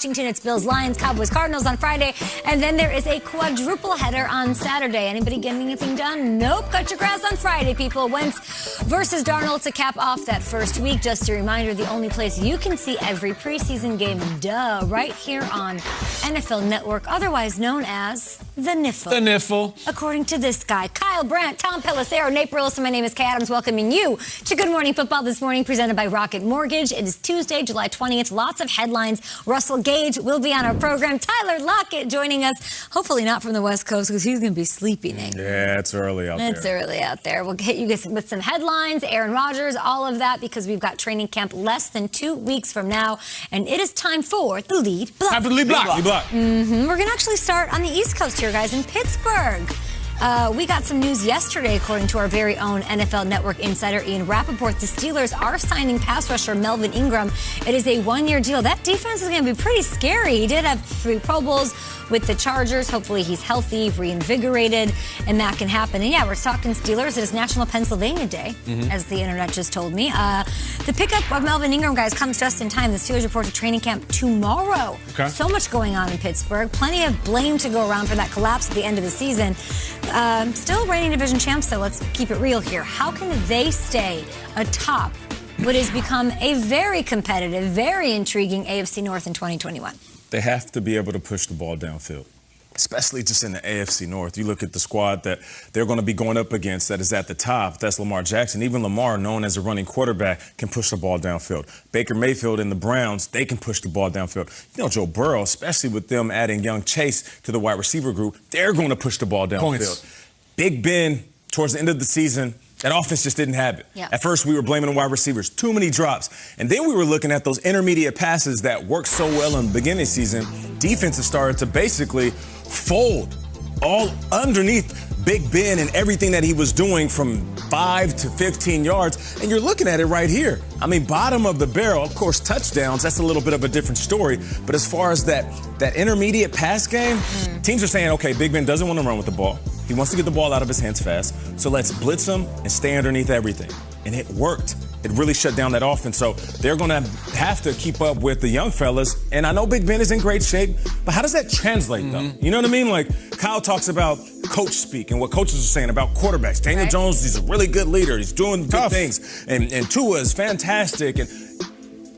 Washington. It's Bills, Lions, Cowboys, Cardinals on Friday. And then there is a quadruple header on Saturday. Anybody getting anything done? Nope. Cut your grass on Friday, people. Wentz versus Darnold to cap off that first week. Just a reminder, the only place you can see every preseason game, right here on NFL Network, otherwise known as The Niffle. The Niffle. According to this guy, Kyle Brandt, Tom Pelissero, Nate Burleson, my name is Kay Adams, welcoming you to Good Morning Football this morning, presented by Rocket Mortgage. It is Tuesday, July 20th. Lots of headlines. Russell Gage will be on our program. Tyler Lockett joining us, hopefully not from the West Coast, because he's going to be sleeping. Yeah, it's early out there. It's early out there. We'll hit you guys with some headlines, Aaron Rodgers, all of that, because we've got training camp less than 2 weeks from now, and it is time for the lead block. Time for the lead block. We're going to actually start on the East Coast here, guys, in Pittsburgh. We got some news yesterday, according to our very own NFL Network insider, Ian Rappaport. The Steelers are signing pass rusher Melvin Ingram. It is a one-year deal. That defense is going to be pretty scary. He did have 3 Pro Bowls with the Chargers. Hopefully he's healthy, reinvigorated, and that can happen. And yeah, we're talking Steelers. It is National Pennsylvania Day, as the internet just told me. The pickup of Melvin Ingram, guys, comes just in time. The Steelers report to training camp tomorrow. Okay. So much going on in Pittsburgh. Plenty of blame to go around for that collapse at the end of the season. Still reigning division champs, though. Let's keep it real here. How can they stay atop what has become a very competitive, very intriguing AFC North in 2021? They have to be able to push the ball downfield, especially just in the AFC North. You look at the squad that they're going to be going up against that is at the top. That's Lamar Jackson. Even Lamar, known as a running quarterback, can push the ball downfield. Baker Mayfield and the Browns, they can push the ball downfield. You know, Joe Burrow, especially with them adding young Chase to the wide receiver group, they're going to push the ball downfield. Points. Big Ben, towards the end of the season, that offense just didn't have it. Yeah. At first, we were blaming the wide receivers. Too many drops. And then we were looking at those intermediate passes that worked so well in the beginning of the season. Defenses started to basically fold all underneath Big Ben and everything that he was doing from 5 to 15 yards. And you're looking at it right here. I mean, bottom of the barrel, of course, touchdowns, that's a little bit of a different story. But as far as that intermediate pass game, teams are saying, okay, Big Ben doesn't want to run with the ball. He wants to get the ball out of his hands fast. So let's blitz him and stay underneath everything. And it worked. It really shut down that offense. So they're going to have to keep up with the young fellas. And I know Big Ben is in great shape, but how does that translate, though? You know what I mean? Like, Kyle talks about coach speak and what coaches are saying about quarterbacks. Daniel Jones, he's a really good leader. He's doing good things. And Tua is fantastic. And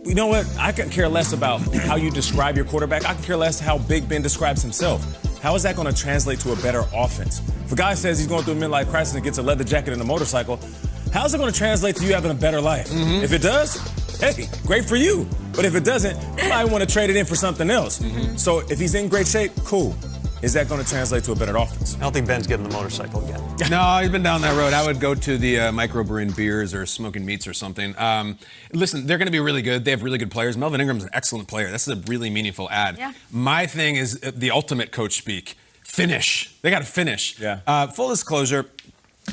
you know what? I could care less about how you describe your quarterback. I could care less how Big Ben describes himself. How is that going to translate to a better offense? If a guy says he's going through a midlife crisis and gets a leather jacket and a motorcycle, how is it going to translate to you having a better life? If it does, hey, great for you. But if it doesn't, you might want to trade it in for something else. So if he's in great shape, cool. Is that going to translate to a better offense? I don't think Ben's getting the motorcycle again. No, he's been down that road. I would go to the microbrewing beers or smoking meats or something. Listen, they're going to be really good. They have really good players. Melvin Ingram's an excellent player. This is a really meaningful ad. Yeah. My thing is the ultimate coach speak. Finish. They got to finish. Yeah. Full disclosure,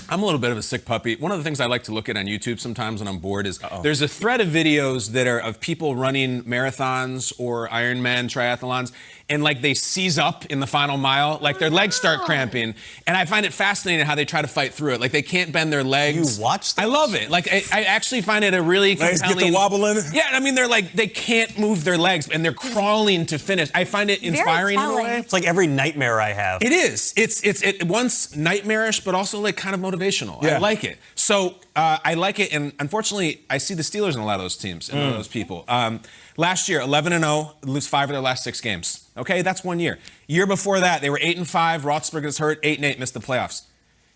I'm a little bit of a sick puppy. One of the things I like to look at on YouTube sometimes when I'm bored is there's a thread of videos that are of people running marathons or Ironman triathlons, and like they seize up in the final mile, like their legs start cramping. And I find it fascinating how they try to fight through it. Like they can't bend their legs. You watch those? I love it. Like I actually find it a really Legs compelling. get the wobbling. Yeah, I mean they're like they can't move their legs and they're crawling to finish. I find it inspiring in a way. It's like every nightmare I have. It is. It's once nightmarish, but also like kind of motivational. Yeah. I like it. So I like it, and unfortunately, I see the Steelers in a lot of those teams and a lot of those people. Last year, 11-0, lose 5 of their last 6 games. Okay, that's 1 year. Year before that, they were 8-5. Roethlisberger's hurt, 8-8, missed the playoffs.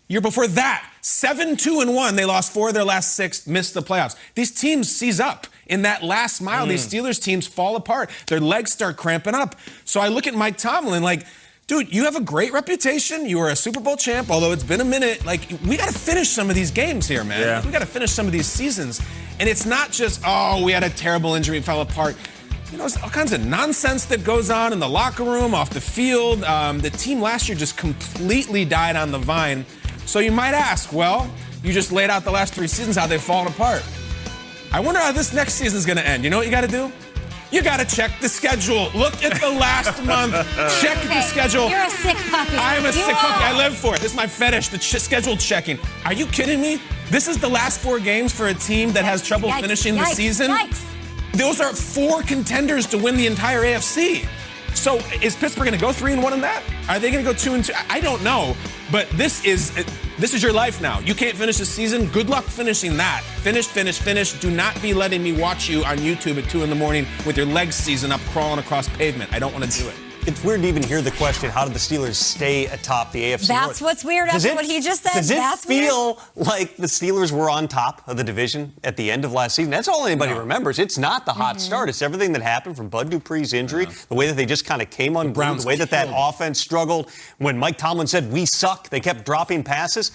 Year before that, 7-2-1, they lost 4 of their last 6, missed the playoffs. These teams seize up. In that last mile, these Steelers teams fall apart. Their legs start cramping up. So I look at Mike Tomlin like, dude, you have a great reputation. You are a Super Bowl champ, although it's been a minute. Like, we got to finish some of these games here, man. Yeah. We got to finish some of these seasons. And it's not just, oh, we had a terrible injury and fell apart. You know, there's all kinds of nonsense that goes on in the locker room, off the field. The team last year just completely died on the vine. So you might ask, well, you just laid out the last 3 seasons, how they've fallen apart. I wonder how this next season's going to end. You know what you got to do? You got to check the schedule. Look at the last month. Check the schedule. You're a sick puppy. I'm a sick puppy. I live for it. This is my fetish, the schedule checking. Are you kidding me? This is the last 4 games for a team that has trouble finishing the season? Yikes. Those are 4 contenders to win the entire AFC. So is Pittsburgh going to go 3-1 in that? Are they going to go 2-2? I don't know. But this is your life now. You can't finish the season. Good luck finishing that. Finish. Do not be letting me watch you on YouTube at 2 in the morning with your legs seasoned up, crawling across pavement. I don't want to do it. It's weird to even hear the question, how did the Steelers stay atop the AFC North? That's what's weird after what he just said. Does it feel like the Steelers were on top of the division at the end of last season? That's all anybody remembers. It's not the hot start. It's everything that happened from Bud Dupree's injury, the way that they just kind of came unglued, the way that offense struggled. When Mike Tomlin said, we suck, they kept dropping passes.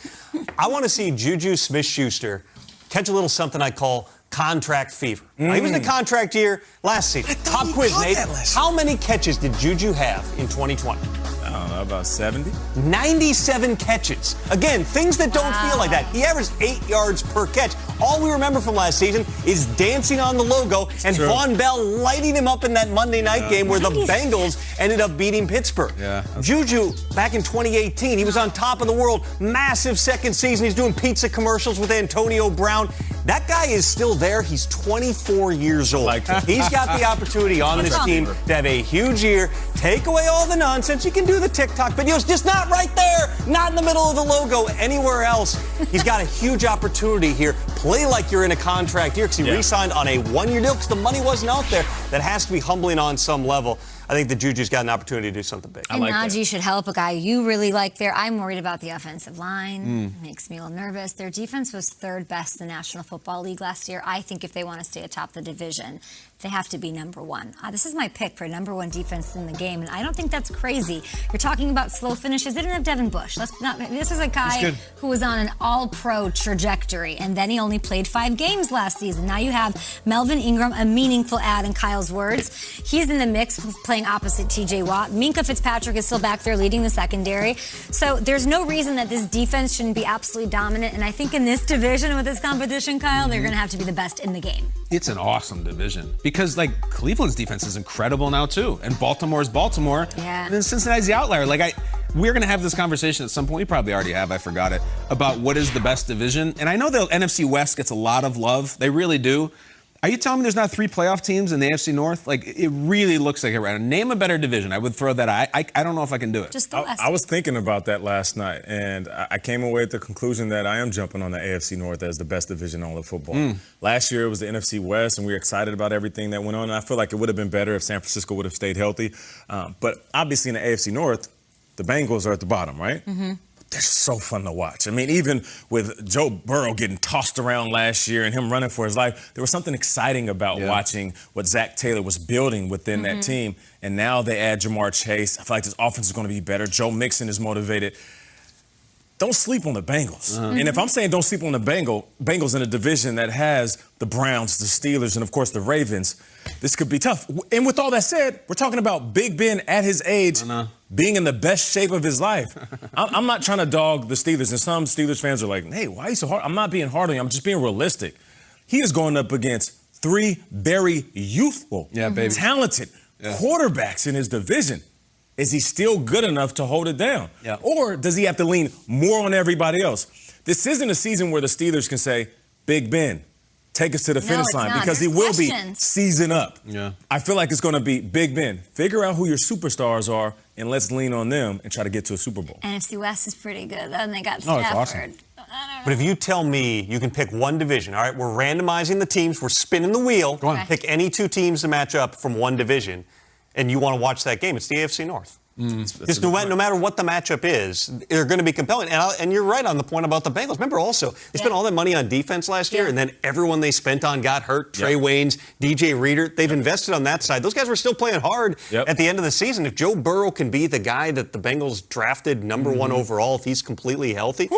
I want to see Juju Smith-Schuster catch a little something I call contract fever. Now, he was in the contract year last season. Pop quiz, Nate. How many catches did Juju have in 2020? I don't know, about 70? 97 catches. Again, things that don't feel like that. He averaged 8 yards per catch. All we remember from last season is dancing on the logo and Von Bell lighting him up in that Monday night game where the Bengals ended up beating Pittsburgh. Juju, back in 2018, he was on top of the world. Massive second season. He's doing pizza commercials with Antonio Brown. That guy is still there. He's 24 years old. He's got the opportunity on this team to have a huge year. Take away all the nonsense. You can do the TikTok videos, just not right there, not in the middle of the logo, anywhere else. He's got a huge opportunity here. Play like you're in a contract year because he re-signed on a 1-year deal because the money wasn't out there. That has to be humbling on some level. I think the Juju's got an opportunity to do something big. And Najee should help a guy you really like there. I'm worried about the offensive line. Makes me a little nervous. Their defense was 3rd best in the National Football League last year. I think if they want to stay atop the division, they have to be number 1. This is my pick for number 1 defense in the game, and I don't think that's crazy. You're talking about slow finishes. They didn't have Devin Bush. This is a guy who was on an all-pro trajectory, and then he only played 5 games last season. Now you have Melvin Ingram, a meaningful add in Kyle's words. He's in the mix playing opposite TJ Watt. Minka Fitzpatrick is still back there leading the secondary. So there's no reason that this defense shouldn't be absolutely dominant, and I think in this division with this competition, Kyle, they're going to have to be the best in the game. It's an awesome division because, Cleveland's defense is incredible now, too. And Baltimore's Baltimore. Yeah. And then Cincinnati's the outlier. We're going to have this conversation at some point. We probably already have. I forgot it. About what is the best division. And I know the NFC West gets a lot of love. They really do. Are you telling me there's not 3 playoff teams in the AFC North? It really looks like it right now. Name a better division. I would throw that out. I don't know if I can do it. Just the West. I was thinking about that last night, and I came away with the conclusion that I am jumping on the AFC North as the best division in all of football. Last year it was the NFC West, and we were excited about everything that went on. And I feel like it would have been better if San Francisco would have stayed healthy. But obviously in the AFC North, the Bengals are at the bottom, right? They're so fun to watch. I mean, even with Joe Burrow getting tossed around last year and him running for his life, there was something exciting about watching what Zach Taylor was building within that team. And now they add Jamar Chase. I feel like this offense is going to be better. Joe Mixon is motivated. Don't sleep on the Bengals. And if I'm saying don't sleep on the Bengals in a division that has the Browns, the Steelers, and, of course, the Ravens, this could be tough. And with all that said, we're talking about Big Ben at his age being in the best shape of his life. I'm not trying to dog the Steelers, and some Steelers fans are like, hey, why are you so hard? I'm not being hard on you. I'm just being realistic. He is going up against 3 very youthful, talented quarterbacks in his division. Is he still good enough to hold it down? Or does he have to lean more on everybody else? This isn't a season where the Steelers can say, Big Ben, take us to the finish line, because he will be season up. I feel like it's going to be Big Ben. Figure out who your superstars are, and let's lean on them and try to get to a Super Bowl. NFC West is pretty good, though, and they got Stafford. Awesome. But if you tell me you can pick one division, all right, we're randomizing the teams, we're spinning the wheel. Go on. Pick any 2 teams to match up from one division, and you want to watch that game, it's the AFC North. Just no matter what the matchup is, they're going to be compelling. And you're right on the point about the Bengals. Remember also, they spent all that money on defense last year, and then everyone they spent on got hurt. Trey Waynes, DJ Reader, they've invested on that side. Those guys were still playing hard at the end of the season. If Joe Burrow can be the guy that the Bengals drafted number 1 overall, if he's completely healthy,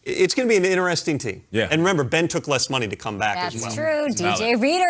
it's going to be an interesting team. And remember, Ben took less money to come back as well. That's true. DJ Reader.